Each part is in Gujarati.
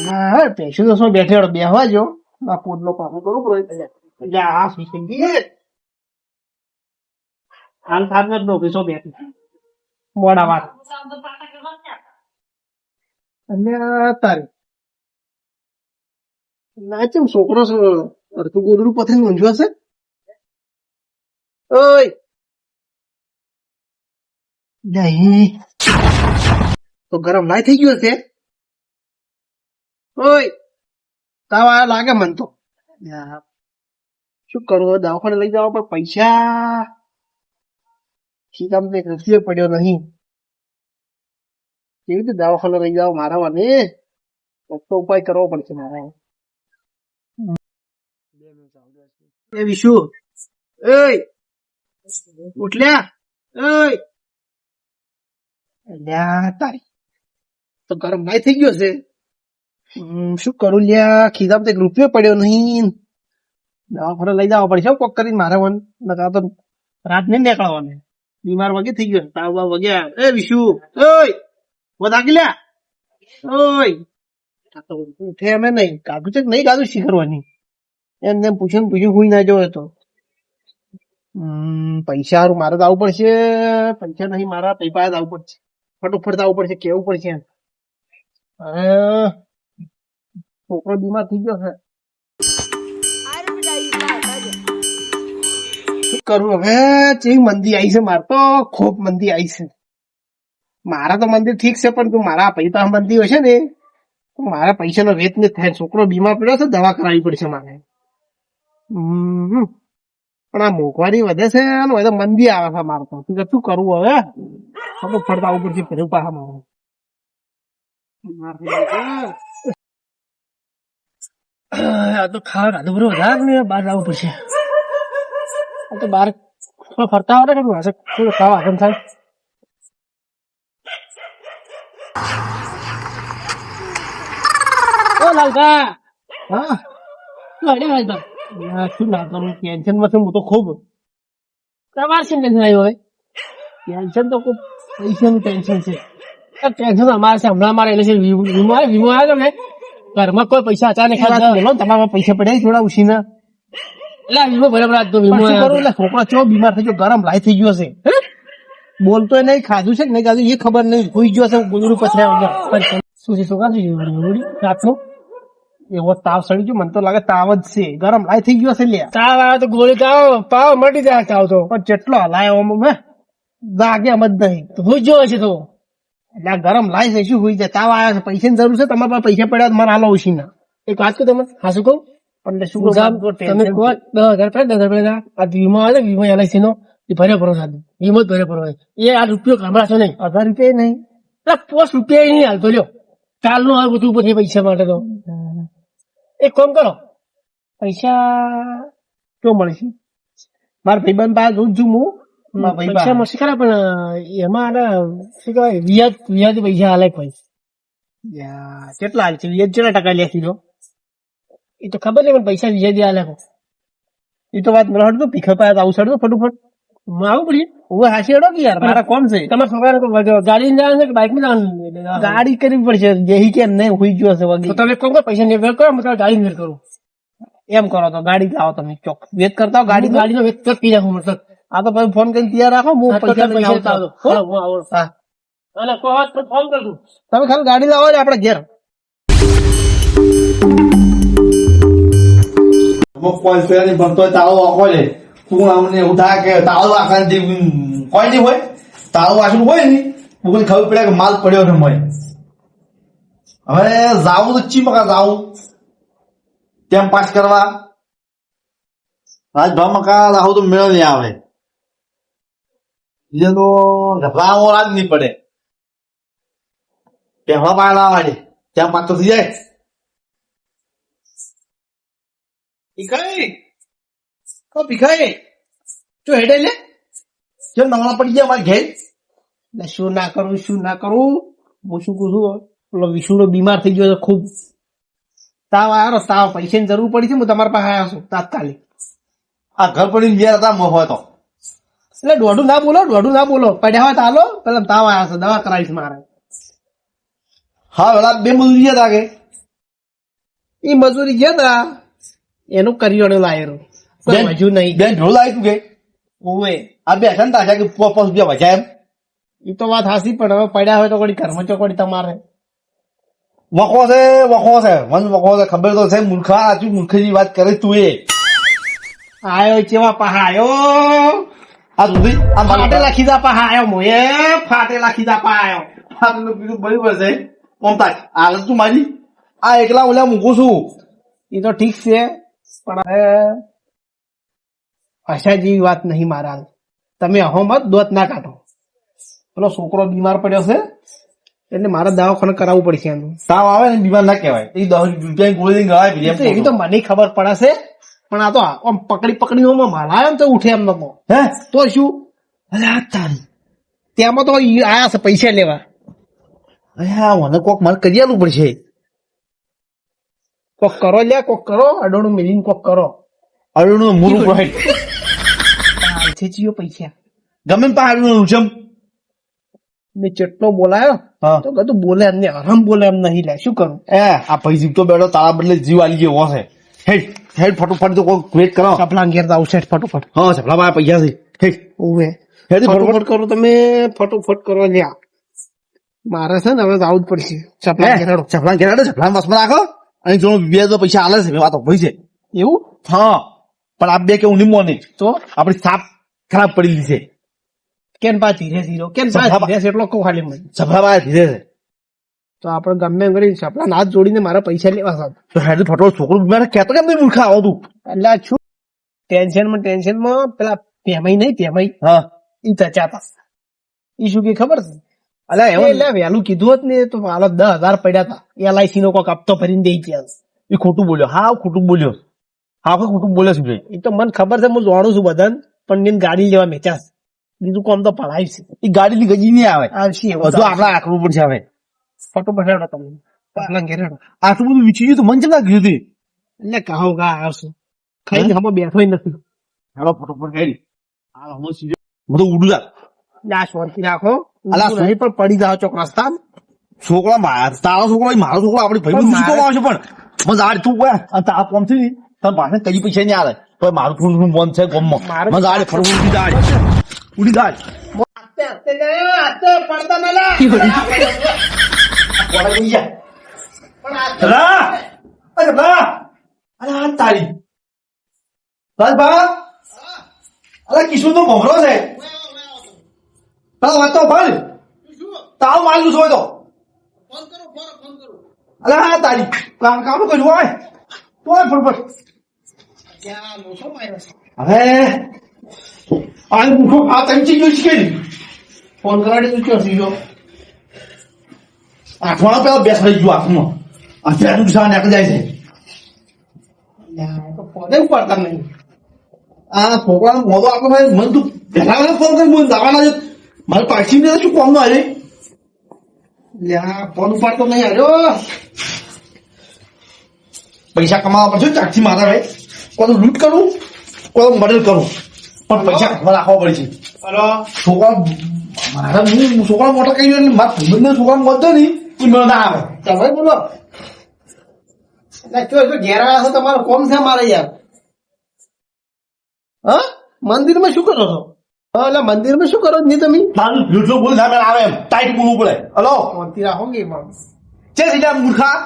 હા પેશું તો શું બેઠેલો બેહવા જો આ પોતનો પાછો કરું પડે એટલે આ શીખી હાલ થાક જ નો પીછો બેઠી મોડા વાત અને તારી ના ચમ છોકરો અડધું ગોદડું પથીને ઊંઝવાશે ઓય નહીં તો ગરમ ના થઈ ગયો છે ઓય તાવ આયા લાગે મન તો શું કરું હવે દવાખાને લઈ જવા પણ પૈસા ખીચામાં એક રૂપિયો પડ્યો નહીં કેવી રીતે દવાખાને લઈ જાવ મારા વાને તો ઉપાય કરવો પડશે મારે એ વિશુ એય ઉઠલ્યા એય અલ્યા તારી તો ગરમ નાઈ થઈ ગયો છે શું કરું લ્યા ખીચામાં એક રૂપિયો પડ્યો નહીં દવાખાને લઈ જવા પડશે કોક કરીને મારે વન નકા તો રાત નહીં નીકળવાની બીમાર વગે થઈ ગયો તાવ બાવ વગ્યા એ વિશુ ઓય વધાકી લ્યા ઓય આ તો ઉઠે અમે નહીં કાઢું છે કે નહીં કાઢું શીખરવાની એમને પૂછ્યું હુઈ ના જવો તો પૈસા હારું મારે તો આવવું પડશે પૈસા નહીં મારા પૈસા જ આવવું પડશે ફટોફટ આવવું પડશે કેવું પડશે અરે છોકરો બીમાર થઈ ગયો છે શું કરું હવે કેવી મંદી આવી છે મારે તો ખૂબ મંદી આવી છે મારા તો મંદિર ઠીક છે પણ તું મારા પૈસા મંદી હશે ને મારા પૈસાનો વેત ને થાય છોકરો બીમાર પડ્યો છે દવા કરાવવી પડશે મારે પણ આ મોંઘવારી વધે છે ને મંદી આવે છે મારે તો શું કરવું હવે ફટોફટ આવવું પડશે ફેરવું પાછા આ તો ખાવા ખાધું બરોબર વધારે ને બહાર જવું પડશે આ તો બહાર ફરતા આવે ને થોડું ખાવા આરામ થાય ઓ લાલકા હા શું ના કરું ટેન્શન માં હું તો ખૂબ તમારે શું ટેન્શન આવ્યું હવે ટેન્શન તો ખૂબ પૈસાનું ટેન્શન છે ટેન્શન અમારે છે હમણાં મારે એટલે વીમો આવ્યો ને ઘરમાં કોઈ પૈસા અચાનક તમારા પૈસા પડ્યા થોડા ઉછીના એટલે વીમો બરાબર આજનો વીમો કરું એટલે છોકરો ચો બીમાર થઈ ગયો ગરમ લાઈ થઈ ગયો છે બોલતો નહીં ખાધું છે કે નહીં ખાધું એ ખબર નહીં હોઈ ગયો છે ગોદડું પથરાય શું છે છોકરા રાતનું એવો તાવ સડી ગયો મને તો લાગે તાવ જ છે ગરમ લાઈ થઈ ગયો છે લ્યા તાવ આવે તો ગોળી તાવ પાવ મટી જાય તાવ તો પણ જેટલો હલાયો લાગે એમ જ નહીં હોઈ ગયો છે તો એટલે આ ગરમ લાઈ છે શું હોઈ જાય તાવ આવ્યા છે પૈસાની જરૂર છે તમારા પાસે પૈસા પડ્યા મારે હાલો ઉછી ના એક વાત કહું તમે હા શું કહું એટલે શું તમે કહો 10,000 10,000 આ વીમો આવે વીમો એલઆઈસી નો ભર્યો ભરો સાહેબ વીમો જ ભર્યો ભરો એ આ રૂપિયો કમાશો નહીં 1,000 રૂપિયા નહીં પોસ્ટ રૂપિયા નહીં હાલતો લ્યો કાલનો હાલ બધું ઉભું થઈ પૈસા માટે તો એક કામ કરો પૈસા કેવું મળે છે મારા ભાઈબંધ પાસે જોઉં છું હું પૈસા મળશે ખરા પણ એમાં શું કહેવાય વ્યાજ પૈસા હાલે કેટલા હાલ છે વ્યાજ કેટલા ટકા લે સીધો એ તો ખબર નહીં પણ પૈસા વ્યાજ હાલે એ તો વાત મને હટતું પીખર પાસે આવું સડતો ફટોફટ આવું પડીએ હવે હાસી હડો કે યાર મારા કોમ છે તમારા છોકરા ગાડી જવાનું છે કે બાઇક માં જવાનું ગાડી કરવી પડશે જેહી કે નહીં હોઈ ગયો છે વગી તમે કોમ પૈસા ને વેર કરો હું ગાડી વેર કરું એમ કરો તો ગાડી લાવો તમે ચોક વેત કરતા હો ગાડીનો વેત તો પી નાખું મતલબ આ તો પછી ફોન કરીને તૈયાર રાખો હું પૈસા લઈને આવતા હા અને કોઈ ફોન કર દઉં તમે ખાલી ગાડી લાવો ને આપડે ઘેર બનતો તાળો આખો લે તું અમને ઉઠા કે તાળો આખા કોઈ નહીં હોય તાળો આખું હોય ને મને ખબર પડે કે માલ પડ્યો છે મય હવે જાવું તો ચીમકા જાવું ટેમ પાસ કરવા આજ ભામકા રાહુ તો મેળ નહીં આવે બીજો તો ઘબરાવો રાજ નહીં પડે પહેલા પાય લાવવાની ટેમ પાસ તો થઈ જાય ભીખાઈ શું હેડે લે જો નવણા પડી ગયા મારે ઘેર શું ના કરું હું શું કહું છું પેલો વિશુડો બીમાર થઈ ગયો ખૂબ તાવ આવ્યો તાવ પૈસાની જરૂર પડી છે હું તમારા પાસે આવ્યો છું તાત્કાલિક આ ઘર પડીને ગયા હતા હોય તો એટલે દોઢું ના બોલો પડ્યા હોય તો હાલો પેલા તાવ આવ્યા છે દવા કરાવીશ મારે હા પેલા બે મજૂરી હતા કે એ મજૂરી ગયા તા એનું કરિયાણું લાયેલું કોઈ હજુ નહીં બેન ઢોલ આવી તું કે ઓવે આ બે છે ને તાજા કે 5 રૂપિયા વજાય એમ એ તો વાત હાસી પણ હવે પડ્યા હોય તો કોઈ ઘરમાં ચોકડી તમારે વખો છે મન વખો છે ખબર તો છે મૂર્ખા આચું મૂર્ખની વાત કરે તું એ આયો ચેવા પહા આયો આ સુધી આ ફાટેલા ખીધા પહા આયો મોએ ફાટેલા ખીધા પહા આયો મારું બીજું બરાબર છે મમતા આગળ તું મારી આ એકલા ઓલા મૂકું છું એ તો ઠીક છે પણ હવે આશા જેવી વાત નહીં મારા તમે અહો મત દોત ના કાઢો પેલો છોકરો બીમાર પડ્યો છે એટલે મારે દવાખાને કરાવવું પડશે એનું તાવ આવે ને બીમાર ના કહેવાય એ 10 રૂપિયા ગોળી દઈને ગવાય એ તો એવી તો મને ખબર પડે છે પણ આ તો આમ પકડી મારા તો ઉઠે એમ નતો હે તો શું અરે આ તારી ત્યાંમાં તો ઈ આયા છે પૈસા લેવા અરે હા મને કોક મારે કરી આલવું પડશે કોક કરો લે કોક કરો અડોણું મિલીને કોક કરો અરુણનું મૂરું પ્રોહેડ છે જીઓ પૈસા ગમે ને પાડું છે ને ચેટલો બોલાયો હા તો કદું બોલે એમને આરામ બોલે એમ નહીં લે શું કરું એ આ ભાઈ જીવતો બેઠો તારા બદલે જીવ આલી ગયો હશે હેડ હેડ ફટોફટ તો કોઈ વેટ કરો ચપલા ઘેર આવું છે ફટોફટ હા સપલા માં પૈસા છે હેડ ઓવે હેડ ફટોફટ કરો તમે ફટોફટ કરો લ્યા મારે છે ને હવે તો આવું જ પડશે ચપલા ઘેરાડો સપલા ઘેરાડો સપલા મસમાં રાખો અને જો બે તો પૈસા આલે છે વાતો ભાઈ છે એવું હા પણ આ બે કેવું નિમો નહીં તો આપડી સાપ ખરાબ પડી છે કેમ પા ધીરે ધીરો કેમ પા ધીરે છે એટલો કહું ખાલી મને સપલા માં ધીરે છે તો આપણે ગમે એમ કરી ચપલા હાથ જોડીને મારા પૈસા લેવા સાહેબ તો હેડ ફટો છોકરો મારે કહેતો કેમ નહીં મૂર્ખા આવો તું એટલે આ છું ટેન્શનમાં પેલા પેમાઈ નહીં પેમાઈ હા ઈ તચાતા ઈ શું કે ખબર છે અલ્યા એવું એટલે વહેલું કીધું હોત ને તો હાલત 10,000 પડ્યા હતા LIC નો કોઈક હપ્તો ભરીને દઈ ગયા એ ખોટું બોલ્યો હા ખોટું બોલ્યો હા ખોટું બોલ્યો છું ભાઈ એ તો મને ખબર છે હું જાણું છું બધાને પણ એને ગાડી લેવા મેચાસ બીજું કોમ તો પડાય છે એ ગાડી ની ગજી નહીં આવે આવશે બધું આપડા આખવું પડશે હવે ફટોફટ હેડો તમે આપણા ઘેર હેડો આટલું બધું વિચાર્યું તો મન ચમ લાગ્યું હતું એટલે કહો ગા આવશે ખાઈને હમો બેઠો નથી હેડો ફટોફટ હેડી આ હમો સીધો બધું ઉડું જા આ શાંતિ રાખો અલા, નહીં પણ પડી જાવ ચોક રસ્તા છોકરા તારો છોકરો મારો છોકરો આપડે ભાઈ પણ શીખવા આવશે પણ મને આડ તું કોઈ આ કોમ થી તને પાસે કઈ પૈસા નહીં આવે તો મારું થોડું બંધ છે ગમમાં મારે- મને આડે ફરવું ઉડી દાડ પડતા ના લા. તારી બા અરે કિશોર તો ભમરો છે વાત તો ભલ તાવ મારું છો તો અરે હા તારી કામ કર્યું હોય તો ફટફટ હવે આ મૂઠો આ ચમચી જોઈ છે ફોન કરાડી તું ક્યાં સીધો આઠવાના પેલા બેસાડી ગયું આંખમાં આ પેલું સા નાખ જાય છે તો ફોને ઉપાડતા નહીં આ છોકરાનો મોઢો આપો ભાઈ મને તું પહેલા મને ફોન કરી મને દાવાના છે મારે પાછી ને શું કોમ નો આજે ફોન ઉપાડતો નહીં આવ્યો પૈસા કમાવા પડશે ચાકથી મારા ભાઈ કોઈ લૂંટ કરું કોઈ મર્ડર કરું પણ પૈસા હાથમાં રાખવા પડશે હલો છોકરા મારા હું છોકરા મોટા કહી એટલે મારા ભાઈબંધને છોકરા મળતો નહીં એ મને ના આવે તમે બોલો એટલે જો ઘેર આવ્યા છો તમારો કોમ છે મારે યાર હા મંદિરમાં શું કરો છો હા એટલે મંદિરમાં શું કરો નહીં તમે તારું લૂંટલો બોલ ના આવે એમ ટાઈટ બોલવું પડે હલો શાંતિ રાખો કે એમાં છે સીધા મૂર્ખા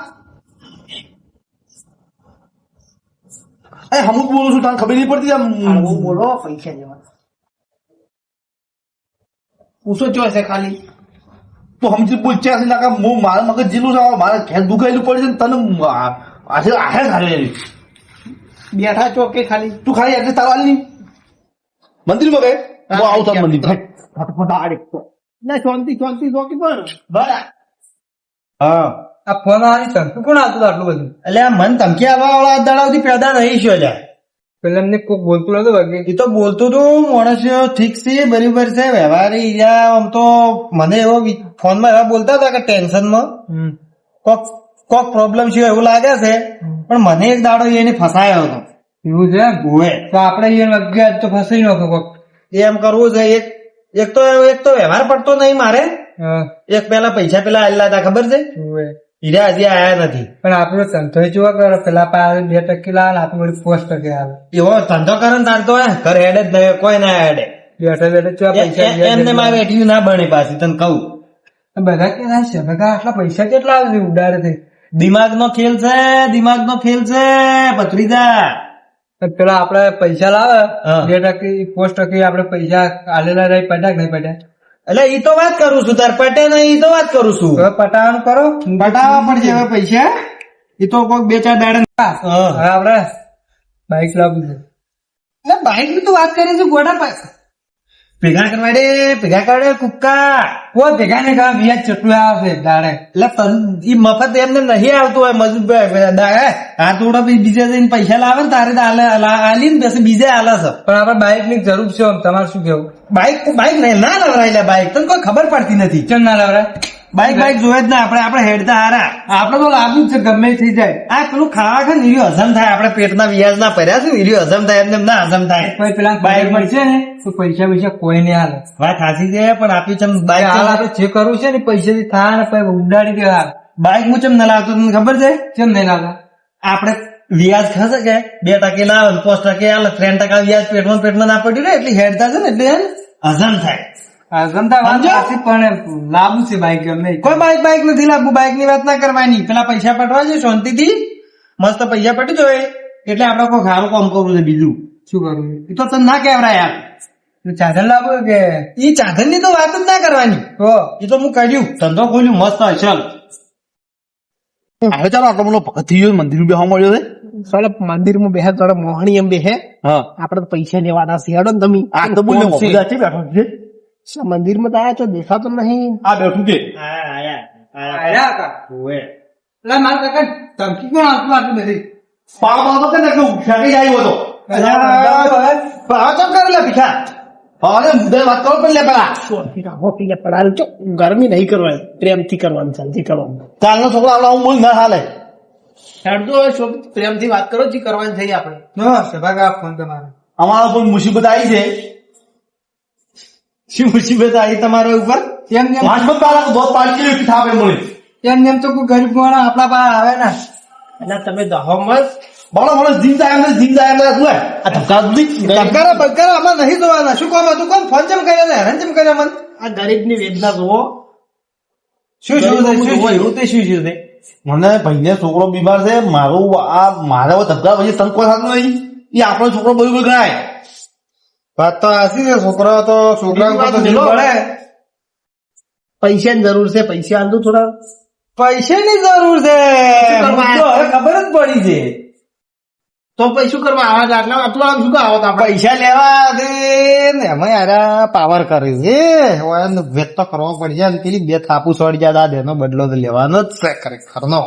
એ હમુક બોલું છું તને ખબર નહીં પડતી આમ આવું બોલો પૈસા લેવા પૂછો ચો છે ખાલી તો સમજી બોલ છે નાકા હું મારા મગજ જીલું છે મારા ઘેર દુખાયેલું પડે છે ને તને આજે આહે ખાલી બેઠા ચો કે ખાલી તું ખાલી એટલે તારા હાલની મંદિરમાં ગયે હું આવું તાર મંદિર ફટાફટ આડે ના શાંતિ ચોકી પણ બરા હા આ ફોન આવવાની સંતુ કોણ આવતું હતું આટલું બધું એટલે આ મન ધમકી આવવા વાળા દાડાથી પેદા નહીં છો લ્યા પેલા એમને કોક બોલતું નતું બાકી એ તો બોલતું તું માણસ ઠીક છે બરાબર છે વ્યવહારી યા આમ તો મને એવો ફોનમાં એવા બોલતા હતા કે ટેન્શનમાં કોક પ્રોબ્લેમ છે એવું લાગે છે પણ મને એક દાડો એને ફસાયો હતો એવું છે ઓએ તો આપડે અહીંયા અગિયાર તો ફસાઈ નાખો કોક એમ કરવું છે એક તો વ્યવહાર પડતો નહીં મારે હા, એક પેલા પૈસા પેલા આવેલા હતા ખબર છે ઉવે. હીરા હજી આયા નથી. પણ આપણો ધંધો જોવા કરો, પેલા પાસે 2% લાવે ને આપણે વળી 5% આવે. એવો ધંધો કરે ને તાર તો ઘર હેડે જ નહીં, કોઈ ના હેડે. બેઠા બેઠા ચો પૈસા એમને માં બેઠી ના બને પાછી, તને કહું. બધા કે ના છે બધા આટલા પૈસા કેટલા આવે ઉડાડે છે. દિમાગનો ખેલ છે, દિમાગનો ખેલ છે ભત્રીજા. પેલા આપડે પૈસા લાવે હા. 2% 5% આપડે પૈસા આલેલા રહી પડ્યા કે નહીં પડ્યા? એટલે ઈ તો વાત કરું છું, તાર પટે નહીં ઈ તો વાત કરું છું. હવે પટાવાનું કરો, પટાવવા પડશે હવે પૈસા. ઈ તો કોઈક 2-4 દાડા. હવે આપડે બાઈક લાવવું છે. એટલે બાઈક ની તો વાત કરી છે ગોડા ભેગા કરવા દે, ભેગા કરે કુક્કા. કોઈ ભેગા ને કામ વ્યાજ ચટલું આવે છે દાડે. એટલે ઈ મફત એમને નહીં આવતું હોય મજૂર આ થોડા બીજા જઈને પૈસા લાવે ને તારે આલી ને પછી બીજા આલે છે. પણ આપડે બાઈક ની જરૂર છે આમ, તમારે શું કેવું? બાઈક નહીં ના લવરાયેલા બાઈક તને કોઈ ખબર પડતી નથી. ચમ ના લાવરા બાઈક જોયે જ ના આપણે હેડતા હારા. આપડે તો લાગુ જ છે ગમે તે થઈ જાય. આ પેલું ખાવા છે ને હીર્યો હજમ થાય, આપણે પેટના વ્યાજ ના ભર્યા છે હીર્યો હજમ થાય, એમને ના હજમ થાય. કોઈ પેલા બાઈક મળશે ને તો પૈસા કોઈ નહીં હાલે. વાત હાચી છે પણ આપ્યું ચમ હાલ બાઈક આપડે જે કરવું છે ને પૈસા થી થાય ને પછી ઉડાડી દેવા. બાઈક હું ચમ ના લાવતો તને ખબર છે? કેમ નહીં લાવતા? આપણે વ્યાજ ખસે કે 2% લાવે ને 5% આલે, 3% વ્યાજ પેટમાં ના પડ્યું ને એટલે હેડતા છે ને એટલે હજમ થાય. ગમતા વાત સમજો? નથી પણ લાવવું છે બાઈક ગમે તે. કોઈ બાઈક નથી લાવવું, બાઈક ની વાત ના કરવાની. પેલા પૈસા પટવા છે શાંતિથી, મસ્ત પૈસા પટી જોઈએ એટલે આપડે કોઈ સારું કામ કરવું છે. બીજું શું કરવું? એ તો તને ના કહેવાય યાર. ચાદર લાવવું કે ઈ ચાદર ની તો વાત જ ના કરવાની. તો એ તો હું કર્યું, ધંધો ખોલ્યું મસ્ત ચાલ. હવે ચાલો આટલો બધો ભગત થઈ ગયો, મંદિર બેહવા મળ્યો છે. સાલા મંદિરમાં બેહે થોડા મોહણી એમ બેહે હા આપડે તો પૈસા લેવાના છે હેડો ને તમે આ તો બોલ બેઠો છે. મંદિરમાં તો આયા છો દેખાતો નહીં. આ બેઠું છે. આયા કા એટલે મારા કાકા ધમકી કોણ આપતું આટલું બધી? પાવ પાવ તો કે ઉઠાડી આવ્યો હતો. પાવ ચમ કરે લે પીછા. હવે મુદ્દે વાત કરો પણ લે પેલા. ચોથી રાખો કે પડાલ ચો ગરમી નહીં કરવાની, પ્રેમથી કરવાની, શાંતિ કરવાની. કાલનો છોકરો આપડે હું બોલ ના હાલે. હેડજો શોક પ્રેમથી વાત કરો જે કરવાની થઈ આપણે. હા સભાગા ફોન તમારે અમારા કોઈ મુસીબત આવી છે. શું મુસીબત આવી તમારા ઉપર? એમ જેમ વાંચમત પાલા દોત પાડી કે થાપે મળી. એમ જેમ તો કોઈ ગરીબ માણસ આપણા પાસે આવે ને એટલે તમે દહો મત બોલો બોલો જીમ જાય એમ શું આ ધક્કા દીધી ટક્કરા બક્કરા આમાં નહીં જોવાના. શું કામ હતું? કોણ ફોન ચમ કર્યો ને હેરાન ચમ કર્યા મને? આ ગરીબની વેદના જુઓ. શું છે એવું તે શું છે? મને ભાઈને છોકરો બીમાર છે, મારું આ મારા ધક્કા પછી તન કોઈ થતું નહીં. એ આપણો છોકરો બધું ગણાય. વાત તો હાચી છે. છોકરા તો છોકરા ઉપર તો જીવ પડે. પૈસાની જરૂર છે, પૈસા આંદુ થોડા. પૈસાની જરૂર છે. કરવા તો હવે ખબર જ પડી છે. તો પછી શું કરવા આવા આટલા આટલા શું કા આવત આપણે? પૈસા લેવા દે ને એમાં યાર પાવર કરે છે. વેત તો કરવો પડી જાય ને પેલી 2 થાપુ છોડી જાય દાદ એનો બદલો તો લેવાનો જ છે ખરેખર નો.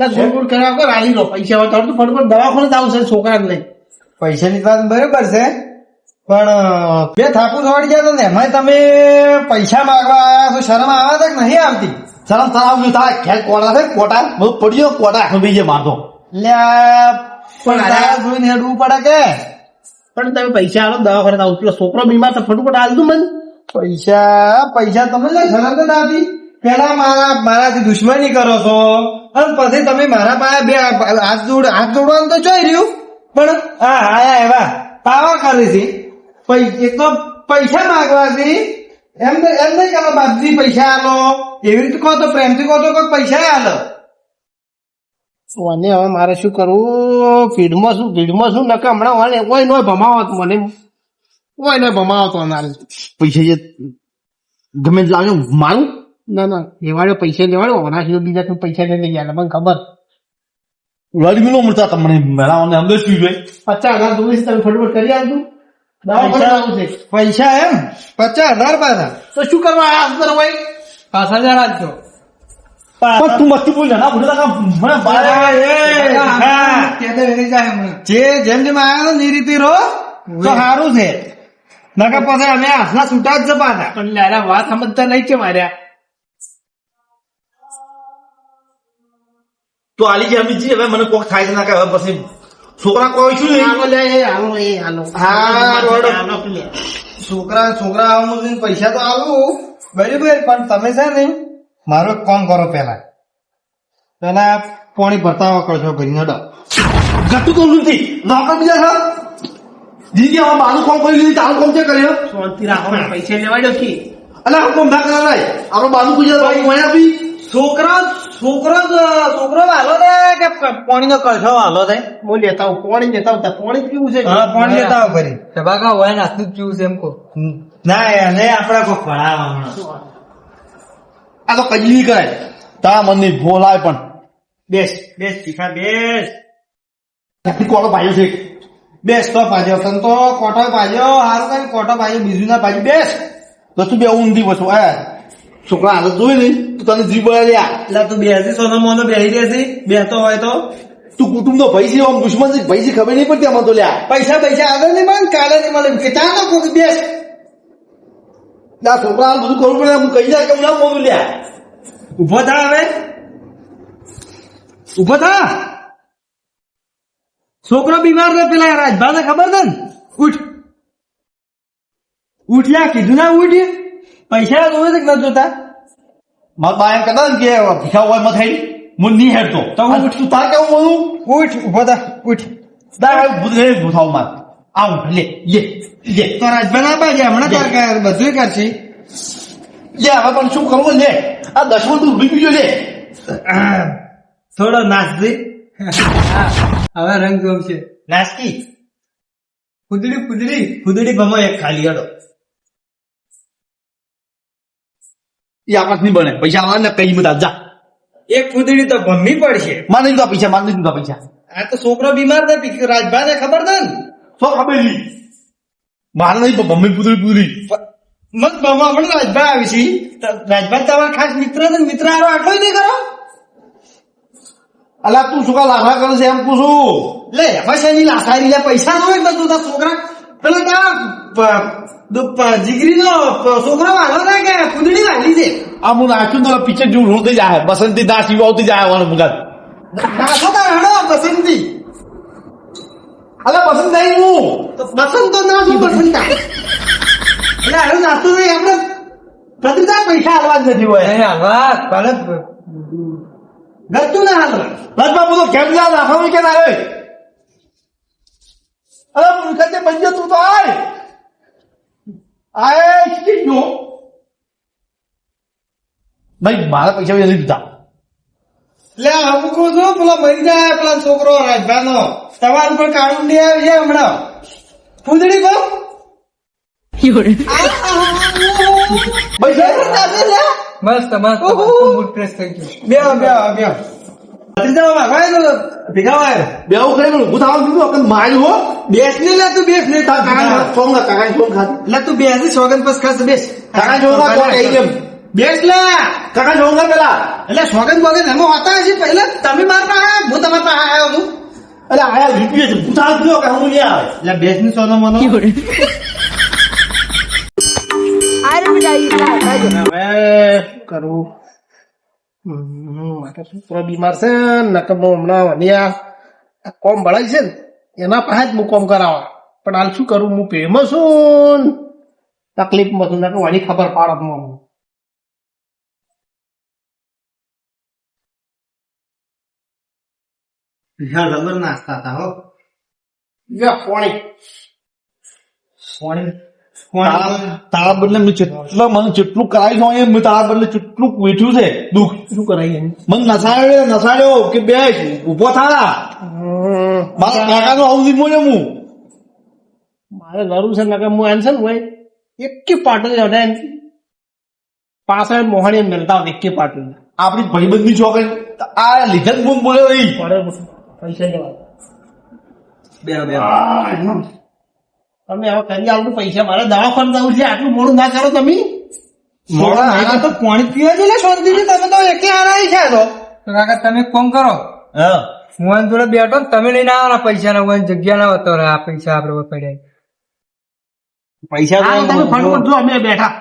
એટલે ગુડ ગુડ કર્યા વગર આલી લો પૈસા હોય તો ફટફટ દવાખાને જ આવશે છોકરાને લઈ. પૈસાની વાત બરોબર છે પણ 2 થાપુ છોડી જાય ને એમાં તમે પૈસા માંગવા આવ્યા છો, શરમ આવે છે કે નહીં આવતી? શરમ તરાવ તારા ખેલ કોટા છે, કોટા બધું પડ્યો કોટા ખબી છે મારતો. પણ તારા જોઈને હેડવું પડે કે પણ તમે પૈસા આલો દવાખાને આવું પેલો છોકરો બીમાર તો ફટફટ આલ દઉં મને. પૈસા તમે લે શરમ તો ના આપી. પેલા મારાથી દુશ્મની કરો છો અને પછી તમે મારા પાસે 2 હાથ જોડવાનું તો જોઈ રહ્યું પણ હા આયા એવા પાવા કરે છે. એક તો પૈસા માંગવાથી એમ નહીં કે બાપજી પૈસા આલો એવી રીતે કહો તો પ્રેમથી કહો તો કોઈ પૈસા આલો. મને હવે મારે શું કરવું? ભીડમાં શું નકે હમણાં વાળે કોઈ નો ભમાવત મને કોઈ નો ભમાવતો ના. પૈસા જે ગમે તે લાગે મારું. ના લેવાડ્યો પૈસા લેવાડ્યો હોના સિવાય બીજા તું પૈસા લઈ ગયા મને ખબર. ઉડાડી મિલો મળતા તમને મેળાઓને અંદર શું જોઈએ? 50,000 દોડીશ તમે ફટફટ કરી આપજો. દવાખાને આવું છે પૈસા એમ 50,000 પાછા તો શું કરવા આયા અંદર હોય? 5,000 આપજો. પણ તું મસ્તી બોલ ના ભૂલે કામ મને જેમ જેમ આવ્યા ને એ રીતે રહો તો સારું છે. નકા પછી અમે હાથના છૂટા જ છે પાછા. પણ લ્યારા વાત સમજતા નહીં કે માર્યા. તો આલી જે અમે હવે મને કોક થાય છે ના કે હવે પછી છોકરા કોઈ શું નહીં. હાલો લે હાલો હા, રોડ. હાલો લે. છોકરા આવવાનું પૈસા તો આવું બરાબર પણ તમે છે ને મારું એક કામ કરો પેલા પેલા પાણી ભરતા કરશો ભરી નડો ગતું તો નથી નોકર બીજા છે જીજી હવે મારું કામ કરી લીધી તારું કામ છે કર્યો શાંતિ રાખો ને, પૈસા લેવા દો કે અલે આ કામ ના કરાય આપણો બાજુ ગુજરાત ભાઈ મને આપી છોકરો હાલો દે કે પાણી નો કરશો હાલો દે હું લેતા આવું, પાણી લેતા આવતા, પાણી પીવું છે. હા પાણી લેતા આવો ફરી ટબાકા હોય ને આટલું જ પીવું છે એમ કહો. ના એને આપડે કોઈ ભણાવવા આ તો કઈ નહીં કરાય તારા મનની ભોલાય પણ બેસ શીખા બેસ કોનો ભાઈઓ છે બેસ તો પાજો તન તો કોટો પાજો હારું કઈ કોટો પાજો બીજું ના પાજો બેસ તો તું બે ઊંધી બસો છોકરા હાલત જોઈ નહીં તું તને જીવ બોલે લ્યા એટલે તું બેસી સોનો મોનો બેસી દેસી બેસતો હોય તો તું કુટુંબ નો ભાઈ છે આમ દુશ્મન છે ભાઈ છે ખબર નહીં પડતી આમાં તો લ્યા પૈસા આગળ નહીં મળે કાલે નહીં મળે કે ત્યાં તો કોક બેસ આ છોકરા હાલ બધું કરવું પડે હું કહી જાય કે હું ના બોલું લ્યા ઉભો થા હવે ઉભો થા છોકરો બીમાર છે પેલા રાજભા ને ખબર છે ને ઉઠ લ્યા કીધું ના ઉઠ પૈસા જોવે છે કે ન જોતા મારા બા એમ કહેતા ને કે ભીખા હોય મત થઈ હું નહીં હેડતો તો હું તું તાર કેવું બોલું ઉઠ ઉભો થા ઉઠ ભૂથાવ માર આવ લે તો રાજભા ના પાજે હમણાં તાર બધું કરશે લે હવે પણ શું કરવું લે આ 10 તું ઉભી ગયો લે થોડો નાચ દે હવે રંગ ગમશે. નાસ્તી ફુદડી ભમો એક ખાલી હડો એ આકાશ નહીં બને પૈસા આવે ને કઈ મત જા એક ફુદડી તો ભમવી પડશે માર નહીં દીધા પૈસા માર નહીં દીધા પૈસા આ તો છોકરો બીમાર છે રાજભા ને ખબર છે ને શું ખબર નહીં મારે નહીં મમ્મી પૂરી મત ભમો હમણાં રાજભા આવી છે રાજભા તમારા ખાસ મિત્ર છે મિત્ર આરો આટલો નહીં કરો અલા તું શું કા લાફા કરે છે એમ પૂછું લે પૈસાની લાસારી લે પૈસા નો હોય તું તાર છોકરા પેલા ત્યાં જીગરી નો છોકરો વાલો થાય કે ફુદડી વાલી છે આ હું નાખ્યું તો પિક્ચર જેવું રોતી જાય બસંતી દાસ જેવું આવતી જાય આવવાનું મુગાત નાખો તાર હડો બસંતી અલા પસંદ નહીં હું તો બસંત તો ના શું બસંત એટલે હારું નાતું નહીં આપણે પ્રતિદા પૈસા હાલવા જ નથી હોય હાલવા ભલે ગતું ના હાલવા રાજમાં બધો કેમ જા નાખવાનું કે ના રે અરે મુલકા બંધ તું તો આય શીખ ગયો ભાઈ મારા પૈસા નથી દીધા લે અમુક છો પેલા મરી જાય પેલા છોકરો રાજભાનો તમારું પણ કાળું નહીં આવી છે હમણાં ફૂદડી બહુ મસ્ત મૂડ ફ્રેશ થઈ ગયું. બે ભેગા બે ઉખડે પણ ઊભું થવાનું કીધું અકલ માર્યું હો બેસ ને લે તું બેસ ને કાકા સોંગ ખાત એટલે તું બેસી સોગન પસ ખાસ બેસ કાકા જોવા કોણ કહી એમ બેસ લે કાકા જોવા પેલા એટલે સોગન બોગન એમાં હોતા હશે પહેલા તમે માર પાસે હું તમારા પાસે આવ્યો છું અરે આયા રીપીએ છે પૂછા ગયો કે હું નહીં આવે એટલે બેસ ની સોનો મનો હવે શું કરું? મારે છોકરો બીમાર છે નકર હું હમણાં વનિયા આ કોમ ભળાય છે ને એના પાસે જ હું કોમ કરાવવા પણ હાલ શું કરું હું પેમાં છું તકલીફમાં છું નકર વળી ખબર પાડત હું જબર નાસ્તા હતા હો પાણી તારા બદલે મેં મને જેટલું કરાવી હોય મેં તારા બદલે જેટલું વેઠ્યું છે દુઃખ શું કરાય એને મને નસાડ્યો કે બે ઉભો થા મારા કાકાનો આવું ધીમો છે હું મારે જરૂર છે નકર હું એમ છે ને ભાઈ એકે પાટલ જડે પાછળ મોહણી મેળતા એકે પાટલ આપડી ભાઈબંધી છોકરી આ લીધે જ બોલ્યો રહી પડે પૈસા લેવા બે તમે હવે કરી આવું પૈસા મારે દવાખાને જવું છે આટલું મોડું ના કરો તમે મોડા તો પાણી પીવા છે ને શાંતિથી તમે તો એકે હારાઈ છે તો કાકા તમે કોમ કરો હા હું એની જોડે બેઠો ને તમે લઈને આવવાના પૈસા ના હોય જગ્યા ના હોતો આ પૈસા આપડે પડ્યા પૈસા હા, તમે ફટ જો અમે બેઠા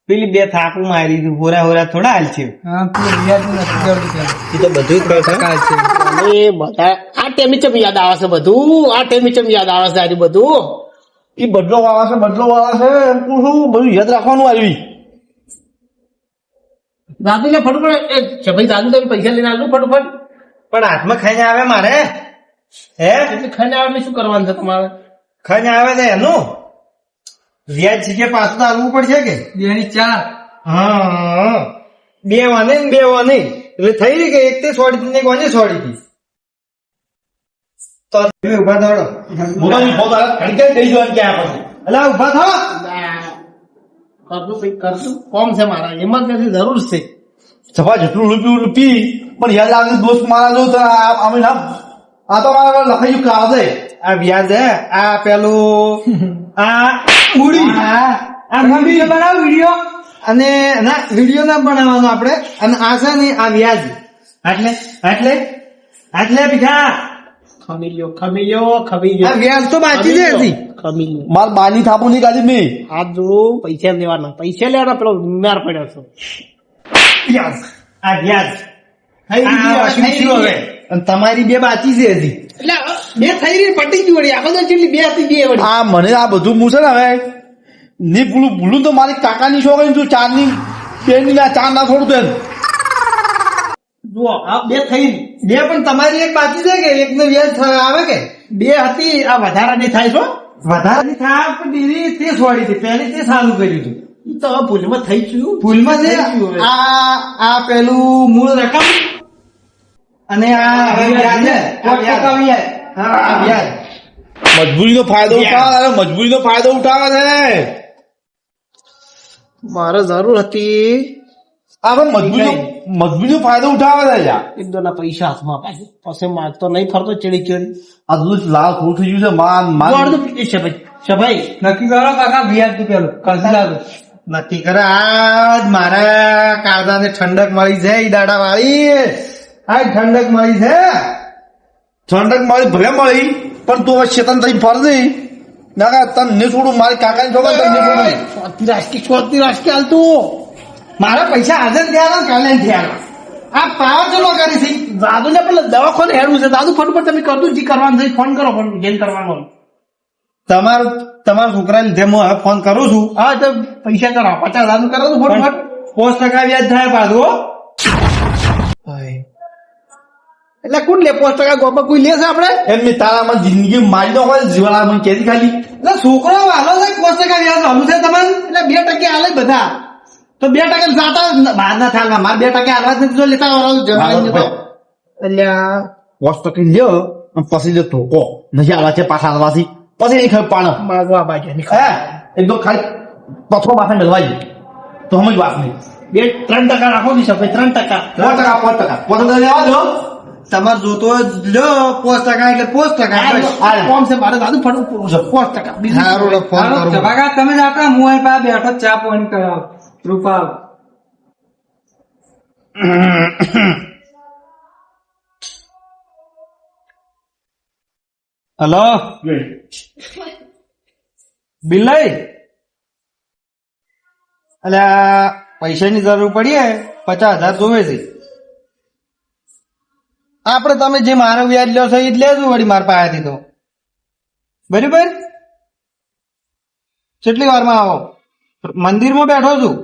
પેલી બે થાકું મારી દીધું હોરા થોડા હાલ છે હા પેલું વ્યાજ નથી કરતું એ તો બધું જ ટકા છે અમે બધા આ ટેમી ચમ યાદ આવે છે બધું આ ટેમી ચમ યાદ આવે છે આજે બધું એ બદલો વાળા છે એમ પૂછું બધું યાદ રાખવાનું આવી દાદુ ને ફટોફટ એ છે ભાઈ દાદુ તમે પૈસા લઈને આલું ફટોફટ પણ હાથમાં ખાઈને આવે મારે હે એટલે ખાઈને આવે એટલે શું કરવાનું છે તમારે ખાઈને આવે ને એનું વ્યાજ છે કે પાછું તો આવવું પડશે કે 2 હા 2 wane ને 2 wane એટલે થઈ રહી કે એક તે છોડી હતી ને એક wane છોડી હતી તો તમે ઉભા થો મોટા બહુ તારા ખડકે દઈ જવાનું કે આપણે એટલે ઉભા થો કરતું કઈ કરતું કોમ છે મારા ઇમરજન્સી જરૂર છે સભા જેટલું લૂપી પણ યાદ આવે દોસ્ત મારા જો તો અમે ના આ તો મારા લખાયું કાવ દે આ વ્યાજ હે આ પેલું આ ઉડી આ વિડીયો બનાવ વિડીયો અને ના વિડીયો ના બનાવવાનો આપણે અને આ છે ને આ વ્યાજ એટલે ભીખા ખમી લ્યો આ વ્યાજ તો બાકી જ હતી ખમી લ્યો માર બાની થાપુ નહીં કાઢી મેં હાથ જોડું પૈસા લેવાના પેલો બીમાર પડ્યો છો વ્યાજ આ વ્યાજ થઈ આ ગઈ શું થયું હવે અને તમારી 2 બાકી છે હજી એટલે બે થઈ રહી પટી ગઈ વળી આખો તો કેટલી બે હતી બે વળી આ મને આ બધું મૂસે ને હવે ની ભૂલું તો મારી કાકાની છોકરી તું 4 ની 2 ની ના 4 ના થોડું તેમ જુઓ આ બે થઈ 2 પણ તમારી એક બાકી છે કે એક નો વ્યાજ આવે કે બે હતી આ વધારાની થાય છો વધારે થાય પણ દીદી તે છોડી હતી પહેલી તે સારું કર્યું હતું ઈ તો હવે ભૂલમાં થઈ ગયું ભૂલમાં છે થઈ ગયું હવે. આ પેલું મૂળ રકમ અને આ હવે વ્યાજ છે. આ વ્યાજ. હા આ વ્યાજ મજબૂરીનો ફાયદો ઉઠાવે મજબૂરીનો ફાયદો ઉઠાવે છે મારે જરૂર હતી આ મજબૂરીનો ફાયદો ઉઠાવે છે યાર એક દોના પૈસા હાથમાં પાછું પછી માગતો નહીં ફરતો ચડી આ દૂધ લાલ ખોટ થઈ ગયું છે માન ભાઈ નક્કી કરો કાકા વ્યાજ તું પેલું કાલથી લાગુ નક્કી કરે આજ મારા કાળદાને ઠંડક મળી છે ઈ દાડા વાળી આજ ઠંડક મળી છે ઠંડક મારી ભલે મળી પણ તું હવે ચેતન થઈ ફરજે ના કા તને છોડું મારી કાકાની છોકરા તને છોડું ચોથી રાજકી હાલતું મારા પૈસા હાજર થયા ને કાલે થયા આ પાવર ચલો કરી છે દાદુ ને પેલા દવાખાને હેડવું છે દાદુ ફટફટ તમે કરતું જી કરવાનું છે ફોન કરો પણ જેમ કરવાનો તમારા છોકરાને લીધે હું હવે ફોન કરું છું હા તો પૈસા કરો 50,000 કરો તો ફટફટ 5% વ્યાજ થાય પાછું હો. એટલે કોણ લે 5% ગોપા કોઈ લે છે આપણે એમ મેં તારામાં જિંદગી મારી દો હોય જીવાળા મને કેદી ખાલી એટલે છોકરો વાલો છે 5% વ્યાજ વાલું છે તમને એટલે 2% હાલે બધા તો 2% જાતા બહાર ના થાય મારે 2% હાલવા જ નથી જો લેતા આવવાનું જણાવી એટલે 5% લ્યો અને પછી લ્યો ધોકો નહીં આવા છે પાછા આવવાથી પછી નહીં ખબર પાણ માગવા બાજુ હે એકદમ ખાલી પથરો માથે મેળવાઈ તો સમજ વાત નહીં 2-3% રાખો દી શકે 3% 5% લેવા દો તમારે જોતો હોય લ્યો 5% એટલે 5% કોમ છે મારે દાદુ ફટવું પૂરું છે 5% બીજું સારું રે, ફોન કરું કાકા તમે જાતા હું અહીં પાસે બેઠો ચા પાણી કરાવ રૂપા હલો બિલાઈ અલ્યા પૈસાની જરૂર પડી 50,000 જોવે છે આપડે તમે જે મારો વ્યાજ લ્યો છો એ જ લેજો વળી મારા પાસેથી તો બરાબર કેટલી વારમાં આવો મંદિરમાં બેઠો છું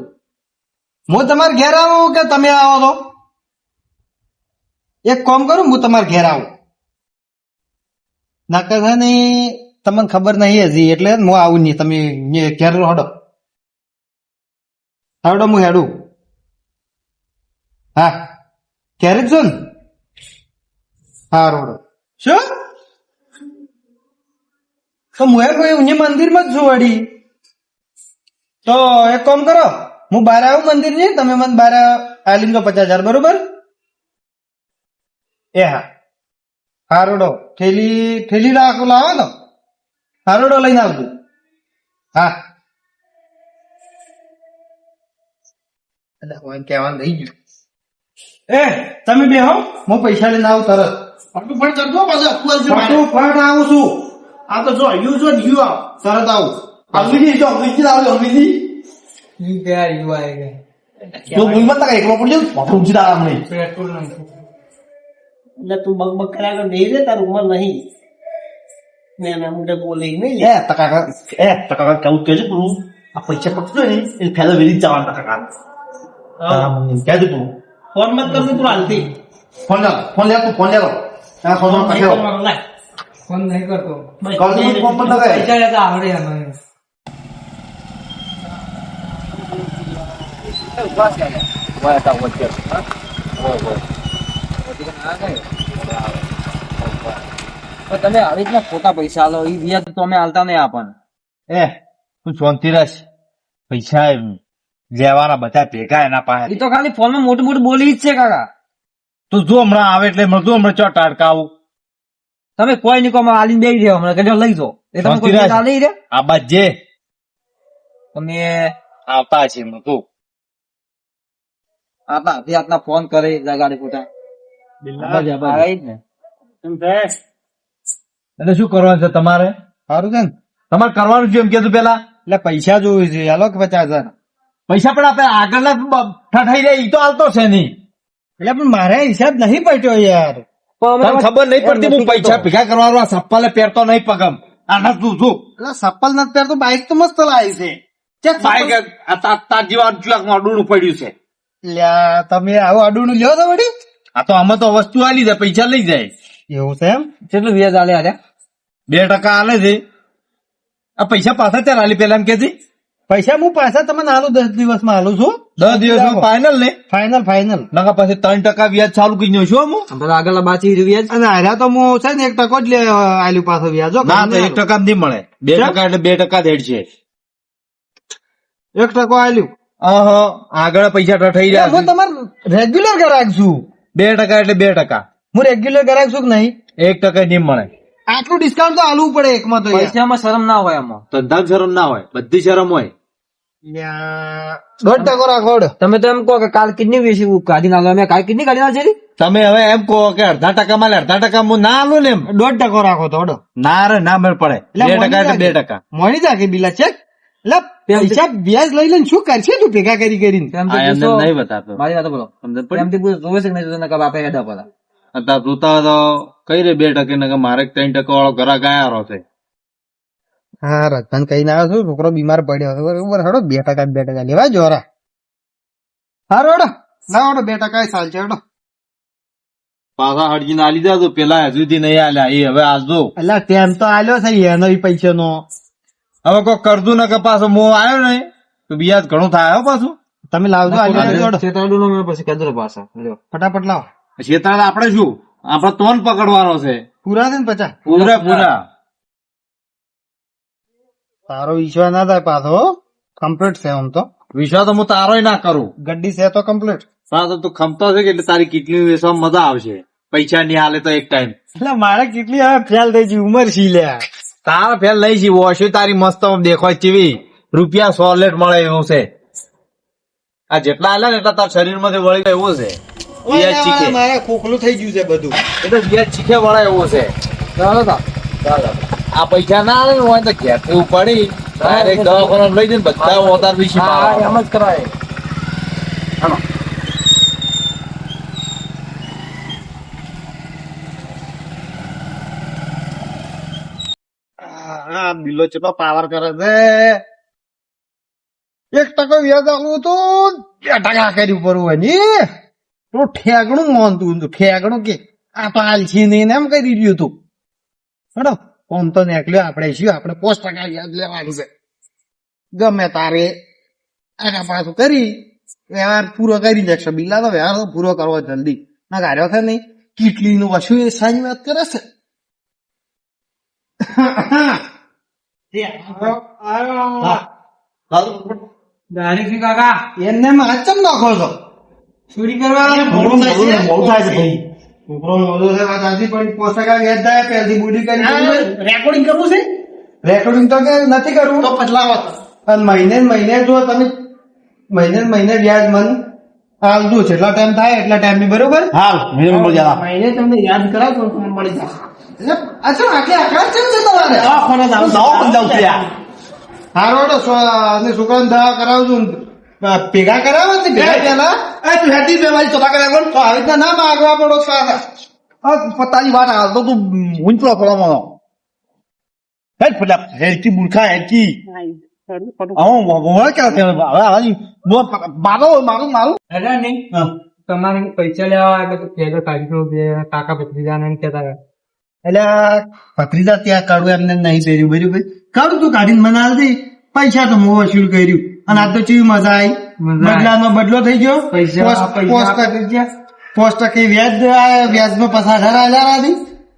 હું તમારે ઘેર આવું કે તમે આવો છો એક કામ કરું હું તમારે ઘેર આવું નાકા છે ને તમને ખબર નહીં હજી એટલે હું આવું નહીં તમે ઘેર હડો હડો હું હેડું હા ઘેર જ છો ને હા રોડો શું તો હું મંદિરમાં જ છું વળી તો એક કામ કરો હું બહાર આવું મંદિર ને તમે મને બહાર આલી દો 50,000 બરોબર એ હા હારોડો થેલી લાવો ને હારોડો લઈને આવજો હા કહેવાનું થઈ ગયું તમે બે હો હું પૈસા લઈને આવું તરત ફટફટ કરજો પાછો ફટ આવું છું આ તો જો યુ જો યુ આવ તરત આવું અંગ્રેજી જો અંગ્રેજી આવે અંગ્રેજી ઈ ગયા યુ આય ગયા જો ભૂલમાં તક એકલો પડજો ઊંચી દાડા મને પેટ્રોલ નહીં એટલે તું બગ કર્યા કર નહીં રે તારું ઉંમર નહીં ને એના મુંડે બોલે નહીં લે ટકા કેવું કે છે તું આ પૈસા પકડ્યો ને એ ફેલો વેરી જવાના ટકા તારા મમ્મી કહેજે તું ફોન મત કરજો તું હાલતી ફોન લે તું ફોન લે આ સોનો નહીં પકડો કરવાનો, લાય. ફોન નહીં કરતો કહું છું ફોન બંધ કરે પૈસા લેતા આવડે મને તમે આવી રીતના ખોટા પૈસા લો એ વ્યાજ તો અમે હાલતા નહીં આપણને એ તું શાંતિ રાખ પૈસા લેવાના બધા ભેગા એના એ પાસે તો ખાલી ફોનમાં મોટું મોટું બોલી જ છે કાકા તું જો હમણાં આવે એટલે મળતું હમણાં ચો ટાડકા આવું તમે કોઈ નહીં કહો આલીને બેસી રહ્યો હમણાં કજો લઈ જાઓ એ તમે કોઈ શાંતિ પૈસા લઈ રહ્યા આ બાદ જે તમે આવતા છે મળતું આટલા હાથે હાથના ફોન કરે ગાડી પોતા આવે જ ને એટલે શું કરવાનું છે તમારે સારું છે ને તમારે કરવાનું છે એમ કીધું પેલા એટલે પૈસા જોવું છે હાલો કે 50,000 પૈસા પણ આપણે આગળના ઠઠાઈ જાય ઈ તો હાલતો છે નહીં એટલે પણ મારે હિસાબ નહીં પટ્યો યાર તને ખબર નહીં પડતી હું પૈસા ભેગા કરવાનો આ સપ્પાલે પહેરતો નહીં પગમ આના તું જો એટલે સપ્પલ નથી પહેરતો બાઈક તો મસ્ત લાવી છે ચેક બાઈક આ તાર જેવા ચુલાકમાં અડુડું પડ્યું છે લ્યા તમે આવું અડુનું લ્યો તો વળી આ તો આમાં તો વસ્તુ આલી જાય પૈસા લઈ જાય એવું છે એમ કેટલું વ્યાજ આલે આલ્યા 2% આલે છે આ પૈસા પાછા ચાલ આલી પેલા એમ કેતી પૈસા હું પાછા તમને આલું 10 દિવસમાં આલું છું 10 દિવસમાં ફાઇનલ ને ફાઇનલ નકા પછી 3% વ્યાજ ચાલુ કરી દઉં છું હું બધા આગળના બાચી વ્યાજ અને આર્યા તો હું છે ને 1% જ આલ્યું પાછો વ્યાજો ના તો 1% નહીં મળે 2% એટલે 2% દેડ છે 1% આલ્યું આગળ પૈસા ઠઠાઈ રહ્યા હું તમારે રેગ્યુલર ગ્રાહક છું 2% એટલે 2% હું રેગ્યુલર ગ્રાહક છું કે નહીં 1% નહીં મળે આટલું ડિસ્કાઉન્ટ તો આલવું પડે એકમાં તો યાર. પૈસામાં શરમ ના હોય આમાં ધંધા શરમ ના હોય બધી શરમ હોય યા, 1% રાખો હેડો. તમે તો એમ કહો કે કાલ કેટલી વેચી ગાડી ના લો અમે કાલ કેટલી ગાડી ના છે તમે હવે એમ કહો કે 0.5% માં 0.5% હું ના આલું ને એમ 1% રાખો તો હેડો. ના રે ના મેળ પડે એટલે 2% એટલે 2%. મોડી રાખે બિલા ચેક એટલે પૈસા વ્યાજ લઈ લઈને શું કરશે તું ભેગા કરીને એમ તો આ એમને પૂછો. નહીં બતાતો મારી વાત બોલો એમથી પૂછો જોવે છે કે નહીં જોવે બાપે હેડા પેલા અત્યારે જોતા તો કઈ રે 2% ને કે મારે 3% વાળો ઘરા ગાયારો છે હા રતન કઈ ના આવ્યો છું છોકરો બીમાર પડ્યો હતો બરોબર હેડો 2% લેવા જોરા હારો હેડો ના હેડો 2% સાલ છે હેડો પાછા હળજીને આલી દેજો પેલા હજુ સુધી નહીં આલ્યા એ હવે આલજો એટલે ટેમ તો આલ્યો છે એનો પૈસાનો હવે કોઈ કરતું ને કે પાછો મો આવ્યો ને તો વ્યાજ ઘણું થાય હો પાછું તમે લાવજો આલ્યો છેતરાડું નો મેં પછી કદરો પાછા લ્યો ફટાફટ લાવો શેતાળ આપણે શું આપણે તોન પકડવાનો છે પૂરા છે ને 50 પૂરા તારો વિશ્વાસ ના થાય પાછો કમ્પ્લીટ છે આમ તો વિશ્વાસ તો હું તારોય ના કરું ગડ્ડી છે તો કમ્પ્લીટ પાછો તું ખમતો છે કે એટલે તારી કેટલી વેચવા મજા આવશે પૈસા નહીં હાલે તો એક ટાઈમ એટલે મારે કેટલી હવે ફેલ થઈ ગઈ ઉંમર સી લ્યા તારા ફેલ લઈ જી વોશું તારી મસ્ત દેખાય ચીવી રૂપિયા 100 લેટ મળે એવું છે આ જેટલા આલે ને એટલા તારા શરીર માંથી વળી જાય એવું છે વ્યાજ ચીખે મારે ખોખલું થઈ ગયું છે બધું એટલે વ્યાજ ચીખે વળે એવું છે ચાલો તા આ પૈસા ના આવે ને હોય તો ઘેર થી પડી ડાયરેક્ટ દવાખાના લઈ જઈને બધા ઓતાર વિશે હા એમ જ કરાય હા બિલ્લો કેટલો પાવર કરે છે 1% વ્યાજ આવું તો 2% કર્યું પડવું હોય ને તો ઠેગણું માનતું હતું ઠેગણું કે આ તો હાલ છે નહીં ને એમ કરી રહ્યું તું હેડો ફોન તો નીકળ્યો આપણે શું આપણે 5% વ્યાજ લેવાનું છે ગમે તારે આગા પાછું કરી વ્યવહાર પૂરો કરી નાખશો બિલ્લા તો વ્યવહાર તો પૂરો કરવો જલ્દી ના ગાર્યો છે નહીં કેટલી નું વસ્તુ એ સારી વાત કરે છે દારૂ કાકા એમને માં ચમ નાખો છો ચોરી કરવા મોડું થાય છે ભાઈ છોકરો મોડો છે વાત સાચી પણ 5% વ્યાજ થાય પહેલથી બુડી કરી રેકોર્ડિંગ કરવું છે રેકોર્ડિંગ તો કે નથી કરવું તો પછલાવત અને મહિને ને મહિને જો તમે મહિને ને મહિને વ્યાજ મન હાલતું છે એટલા ટાઈમ થાય એટલા ટાઈમ ની બરોબર હાલ મહિને તમને યાદ કરાવો તો તમને મળી જશે એટલે અચ્છા આટલે આટલા જ છે તમારે દવાખાને જાવ હારો અને છોકરાને દવા કરાવજો ને ભેગા કરાવો ને ભેગા પેલા તું હેતી બે મારી ચોથા કરે તો આવી રીતના ના માગવા પડો પાછા તારી વાત હાલતો તું ઊંચો પડવાનો હેડ પેલા હેડકી મૂર્ખા હેડકી હવે ક્યાં થયું? હવે આવાની મારું અરે નહીં હા. તમારે પૈસા લેવા આવે તો પેલો કાઢી બે કાકા ભત્રીજાને એમ કહેતા હતા. એટલે આ ભત્રીજા ત્યાં કાઢું એમને નહીં પહેર્યું બરાબર કાઢું તું કાઢીને મને હાલ દે પૈસા તો હું વસૂલ કર્યું અને આ તો ચેવી મજા આવી મજા આવી. બદલાનો બદલો થઈ ગયો પૈસા પોસ્ટ 5% વ્યાજમાં 50,000 હતી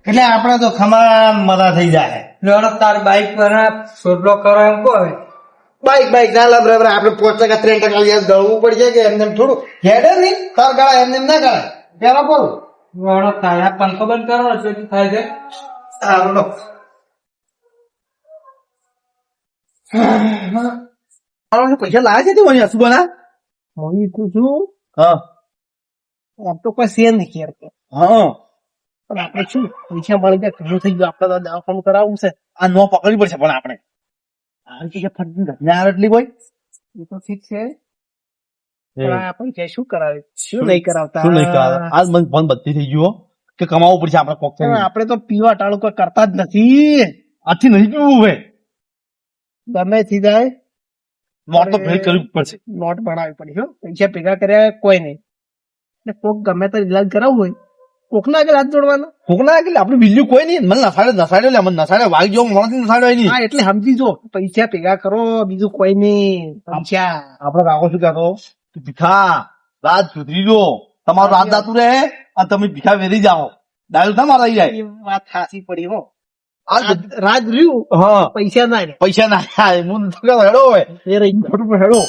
એટલે આપડે તો ખમા મજા થઈ જાય લેવડો તાર બાઈક પર સોટલો કરો એમ કહો હવે. બાઈક ના લા બરાબર આપડે 5% 3% વ્યાજ ગળવું પડશે કે એમને થોડું હેડે નહીં તાર ગાળા એમને ના ગાળા પેલા બોલું લેવડો તાર આ પંખો બંધ કરો શું થાય છે? આવડો પૈસા લાવે છે તે હસુબાના હું તું છું હા આમ તો કોઈ શેર નહીં ખેર કે. હા પણ આપણે શું પૈસા મળી જાય ઘણું થઈ ગયું આપણે તો દવાખાનું કરાવવું છે આ નો પકડવી પડશે પણ આપણે આ પૈસા ફટ ઘરને આવે એટલી ભાઈ એ તો ઠીક છે પણ આ પૈસા શું કરાવે શું નહીં કરાવતા શું નહીં કરાવે? આજ મને ફોન બધી થઈ ગયો કે કમાવું પડશે આપણે કોક પણ આપણે તો પીવા ટાળું કોઈ કરતા જ નથી આથી નહીં પીવું હવે ગમે થી જાય નોટ તો ભેળ કરવી પડશે નોટ બનાવવી પડી હો પૈસા ભેગા કર્યા કોઈ નહીં એટલે કોક ગમે તો ઇલાજ કરાવવું હોય કોક ના આગળ હાથ જોડવાનો કોક ના કે આપણે બીજું કોઈ નહીં મને નસાડ્યો લે મને નસાડ્યો વાગી ગયો મને નસાડ્યો નહીં હા એટલે સમજી જો પૈસા ભેગા કરો બીજું કોઈ નહીં પૈસા આપડે કાકો શું કહેતો તું ભીખા રાત સુધરી જો તમારું રાત જાતું રહે અને તમે ભીખા વેરી જાઓ ડાયલ ના મારા જાય એ વાત ખાસી પડી હો આ રાત રહ્યું હા પૈસા ના રહ્યા પૈસા ના થાય હું તો હેડો હોય એ રહી ગયું. હેડો